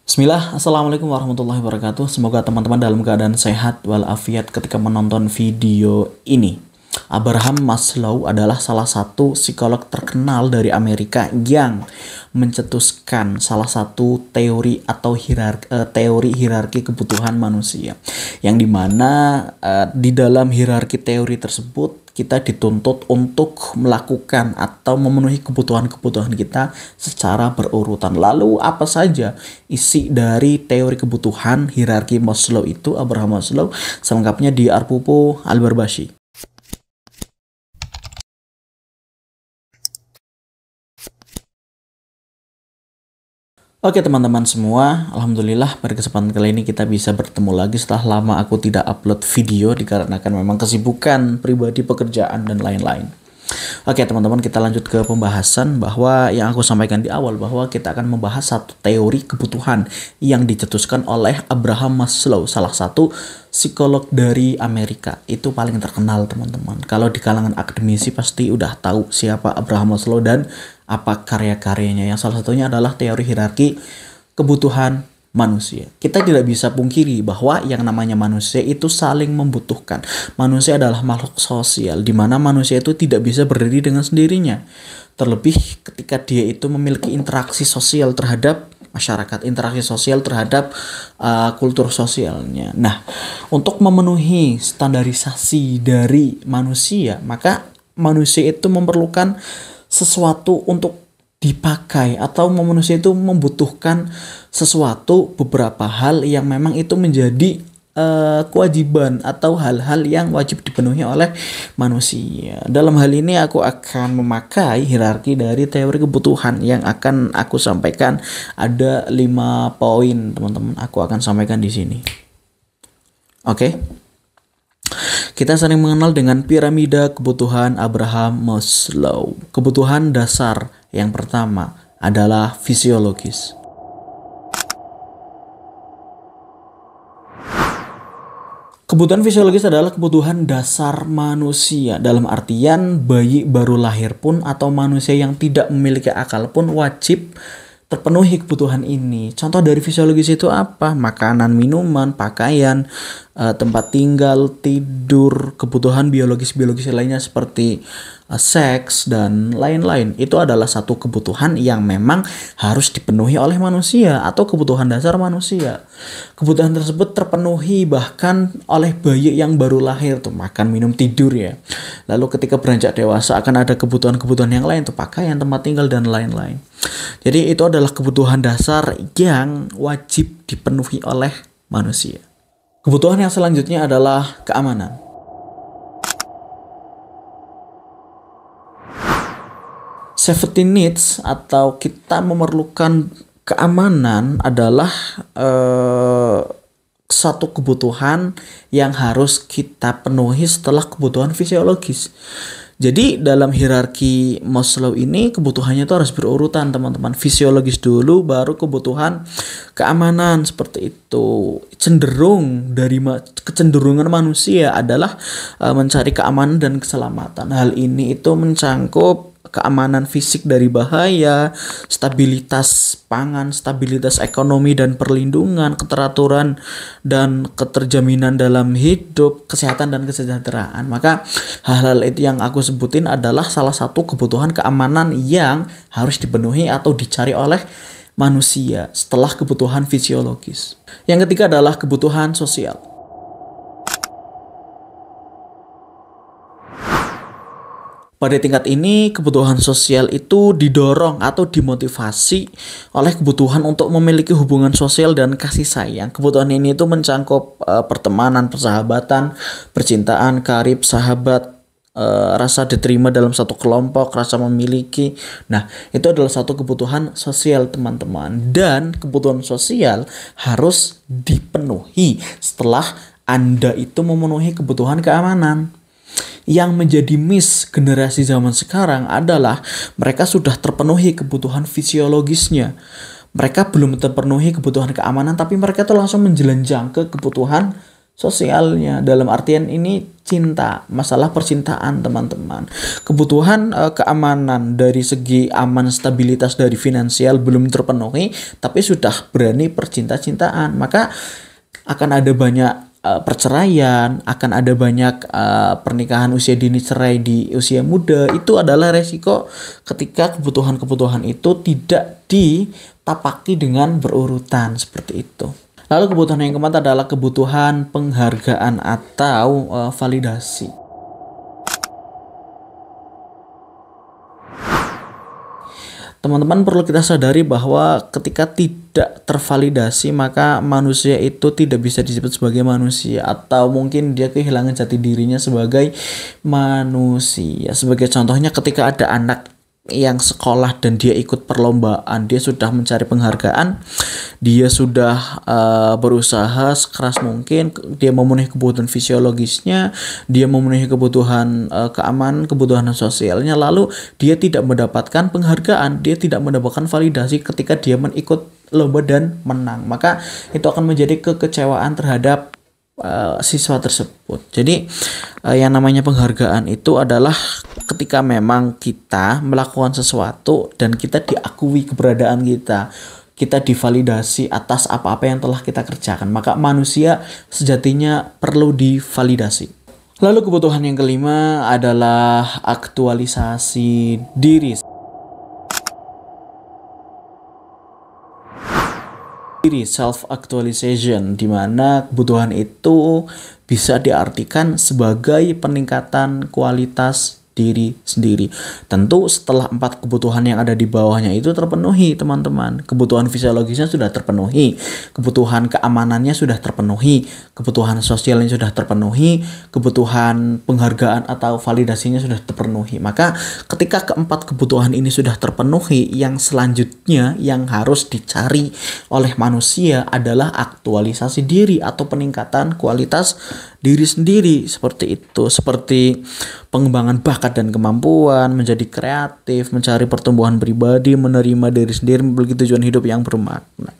Bismillah, Assalamualaikum warahmatullahi wabarakatuh. Semoga teman-teman dalam keadaan sehat walafiat ketika menonton video ini. Abraham Maslow adalah salah satu psikolog terkenal dari Amerika yang mencetuskan salah satu teori atau teori hierarki kebutuhan manusia. Yang dimana di dalam hierarki teori tersebut kita dituntut untuk melakukan atau memenuhi kebutuhan-kebutuhan kita secara berurutan. Lalu apa saja isi dari teori kebutuhan hierarki Maslow itu, Abraham Maslow? Selengkapnya di Arpupo Al-Barbashi. Oke teman-teman semua, Alhamdulillah pada kesempatan kali ini kita bisa bertemu lagi setelah lama aku tidak upload video dikarenakan memang kesibukan pribadi, pekerjaan, dan lain-lain. Oke teman-teman, kita lanjut ke pembahasan bahwa yang aku sampaikan di awal bahwa kita akan membahas satu teori kebutuhan yang dicetuskan oleh Abraham Maslow, salah satu psikolog dari Amerika. Itu paling terkenal teman-teman. Kalau di kalangan akademisi pasti udah tahu siapa Abraham Maslow dan apa karya-karyanya. Yang salah satunya adalah teori hierarki kebutuhan manusia. Kita tidak bisa pungkiri bahwa yang namanya manusia itu saling membutuhkan. Manusia adalah makhluk sosial, di mana manusia itu tidak bisa berdiri dengan sendirinya. Terlebih ketika dia itu memiliki interaksi sosial terhadap masyarakat, interaksi sosial terhadap kultur sosialnya. Nah, untuk memenuhi standarisasi dari manusia, maka manusia itu memerlukan sesuatu untuk dipakai, atau manusia itu membutuhkan sesuatu, beberapa hal yang memang itu menjadi kewajiban atau hal-hal yang wajib dipenuhi oleh manusia. Dalam hal ini aku akan memakai hierarki dari teori kebutuhan yang akan aku sampaikan. Ada 5 poin teman-teman, aku akan sampaikan di sini. Oke. Kita sering mengenal dengan piramida kebutuhan Abraham Maslow. Kebutuhan dasar yang pertama adalah fisiologis. Kebutuhan fisiologis adalah kebutuhan dasar manusia. Dalam artian bayi baru lahir pun atau manusia yang tidak memiliki akal pun wajib terpenuhi kebutuhan ini. Contoh dari fisiologis itu apa? Makanan, minuman, pakaian, tempat tinggal, tidur, kebutuhan biologis lainnya seperti seks dan lain-lain. Itu adalah satu kebutuhan yang memang harus dipenuhi oleh manusia atau kebutuhan dasar manusia. Kebutuhan tersebut terpenuhi bahkan oleh bayi yang baru lahir tuh, makan, minum, tidur ya. Lalu ketika beranjak dewasa akan ada kebutuhan-kebutuhan yang lain tuh, pakaian, tempat tinggal dan lain-lain. Jadi itu adalah kebutuhan dasar yang wajib dipenuhi oleh manusia. Kebutuhan yang selanjutnya adalah keamanan. Safety needs atau kita memerlukan keamanan adalah satu kebutuhan yang harus kita penuhi setelah kebutuhan fisiologis. Jadi dalam hierarki Maslow ini kebutuhannya itu harus berurutan teman-teman. Fisiologis dulu baru kebutuhan keamanan, seperti itu. Kecenderungan manusia adalah mencari keamanan dan keselamatan. Hal ini itu mencangkup keamanan fisik dari bahaya, stabilitas pangan, stabilitas ekonomi dan perlindungan, keteraturan dan keterjaminan dalam hidup, kesehatan dan kesejahteraan. Maka hal-hal itu yang aku sebutin adalah salah satu kebutuhan keamanan yang harus dipenuhi atau dicari oleh manusia setelah kebutuhan fisiologis. Yang ketiga adalah kebutuhan sosial. Pada tingkat ini, kebutuhan sosial itu didorong atau dimotivasi oleh kebutuhan untuk memiliki hubungan sosial dan kasih sayang. Kebutuhan ini itu mencangkup pertemanan, persahabatan, percintaan, karib, sahabat, rasa diterima dalam satu kelompok, rasa memiliki. Nah, itu adalah satu kebutuhan sosial teman-teman. Dan kebutuhan sosial harus dipenuhi setelah Anda itu memenuhi kebutuhan keamanan. Yang menjadi miss generasi zaman sekarang adalah mereka sudah terpenuhi kebutuhan fisiologisnya. Mereka belum terpenuhi kebutuhan keamanan, tapi mereka tuh langsung menjelanjang ke kebutuhan sosialnya. Dalam artian ini cinta, masalah percintaan teman-teman. Kebutuhan keamanan dari segi aman, stabilitas dari finansial belum terpenuhi, tapi sudah berani percinta-cintaan. Maka akan ada banyak perceraian, akan ada banyak pernikahan usia dini, cerai di usia muda. Itu adalah resiko ketika kebutuhan-kebutuhan itu tidak ditapaki dengan berurutan seperti itu. Lalu kebutuhan yang keempat adalah kebutuhan penghargaan atau validasi. Teman-teman, perlu kita sadari bahwa ketika tidak tervalidasi maka manusia itu tidak bisa disebut sebagai manusia, atau mungkin dia kehilangan jati dirinya sebagai manusia. Sebagai contohnya, ketika ada anak yang sekolah dan dia ikut perlombaan, dia sudah mencari penghargaan, dia sudah berusaha sekeras mungkin, dia memenuhi kebutuhan fisiologisnya, dia memenuhi kebutuhan keamanan, kebutuhan sosialnya, lalu dia tidak mendapatkan penghargaan, dia tidak mendapatkan validasi ketika dia ikut lomba dan menang, maka itu akan menjadi kekecewaan terhadap siswa tersebut. Jadi yang namanya penghargaan itu adalah ketika memang kita melakukan sesuatu dan kita diakui keberadaan kita divalidasi atas apa-apa yang telah kita kerjakan, maka manusia sejatinya perlu divalidasi. Lalu kebutuhan yang kelima adalah aktualisasi diri, self actualization, di mana kebutuhan itu bisa diartikan sebagai peningkatan kualitas diri sendiri. Tentu setelah 4 kebutuhan yang ada di bawahnya itu terpenuhi, teman-teman. Kebutuhan fisiologisnya sudah terpenuhi, kebutuhan keamanannya sudah terpenuhi, kebutuhan sosialnya sudah terpenuhi, kebutuhan penghargaan atau validasinya sudah terpenuhi. Maka ketika keempat kebutuhan ini sudah terpenuhi, yang selanjutnya yang harus dicari oleh manusia adalah aktualisasi diri atau peningkatan kualitas diri sendiri. Seperti itu, seperti pengembangan bakat dan kemampuan, menjadi kreatif, mencari pertumbuhan pribadi, menerima diri sendiri, memiliki tujuan hidup yang bermakna.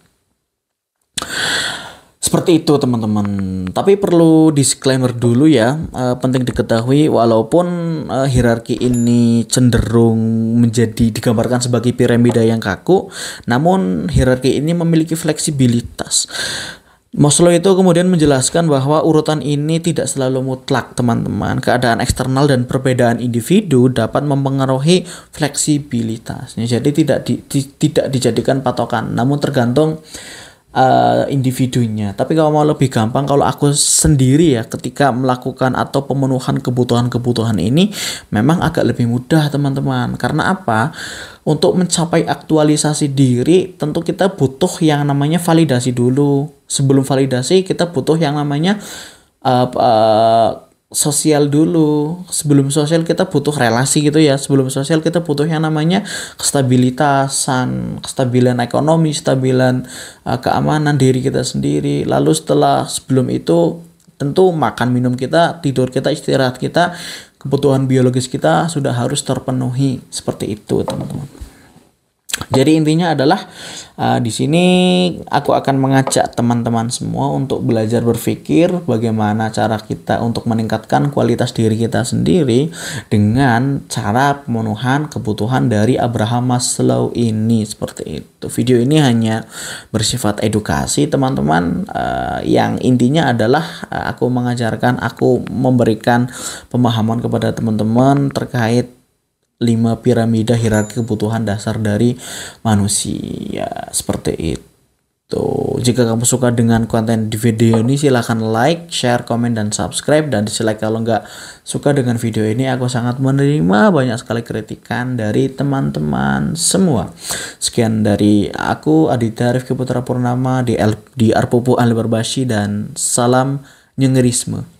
Seperti itu, teman-teman. Tapi perlu disclaimer dulu ya, penting diketahui walaupun hierarki ini cenderung menjadi digambarkan sebagai piramida yang kaku, namun hierarki ini memiliki fleksibilitas. Maslow itu kemudian menjelaskan bahwa urutan ini tidak selalu mutlak, teman-teman. Keadaan eksternal dan perbedaan individu dapat mempengaruhi fleksibilitasnya. Jadi tidak dijadikan patokan, namun tergantung individunya. Tapi kalau mau lebih gampang, kalau aku sendiri ya, ketika melakukan atau pemenuhan kebutuhan-kebutuhan ini memang agak lebih mudah, teman-teman. Karena apa? Untuk mencapai aktualisasi diri tentu kita butuh yang namanya validasi dulu. Sebelum validasi kita butuh yang namanya sosial dulu. Sebelum sosial kita butuh relasi gitu ya. Sebelum sosial kita butuh yang namanya kestabilitasan, kestabilan ekonomi, kestabilan keamanan diri kita sendiri. Lalu sebelum itu tentu makan minum kita, tidur kita, istirahat kita, kebutuhan biologis kita sudah harus terpenuhi. Seperti itu, teman-teman. Jadi intinya adalah di sini aku akan mengajak teman-teman semua untuk belajar berpikir bagaimana cara kita untuk meningkatkan kualitas diri kita sendiri dengan cara pemenuhan kebutuhan dari Abraham Maslow ini. Seperti itu. Video ini hanya bersifat edukasi, teman-teman. Yang intinya adalah aku memberikan pemahaman kepada teman-teman terkait 5 piramida hierarki kebutuhan dasar dari manusia. Seperti itu. Jika kamu suka dengan konten di video ini, silahkan like, share, komen, dan subscribe. Dan dislike kalau nggak suka dengan video ini. Aku sangat menerima banyak sekali kritikan dari teman-teman semua. Sekian dari aku, Aditya Rifki Putra Purnama di Arpupu Al Barbashi, dan salam nyengerisme.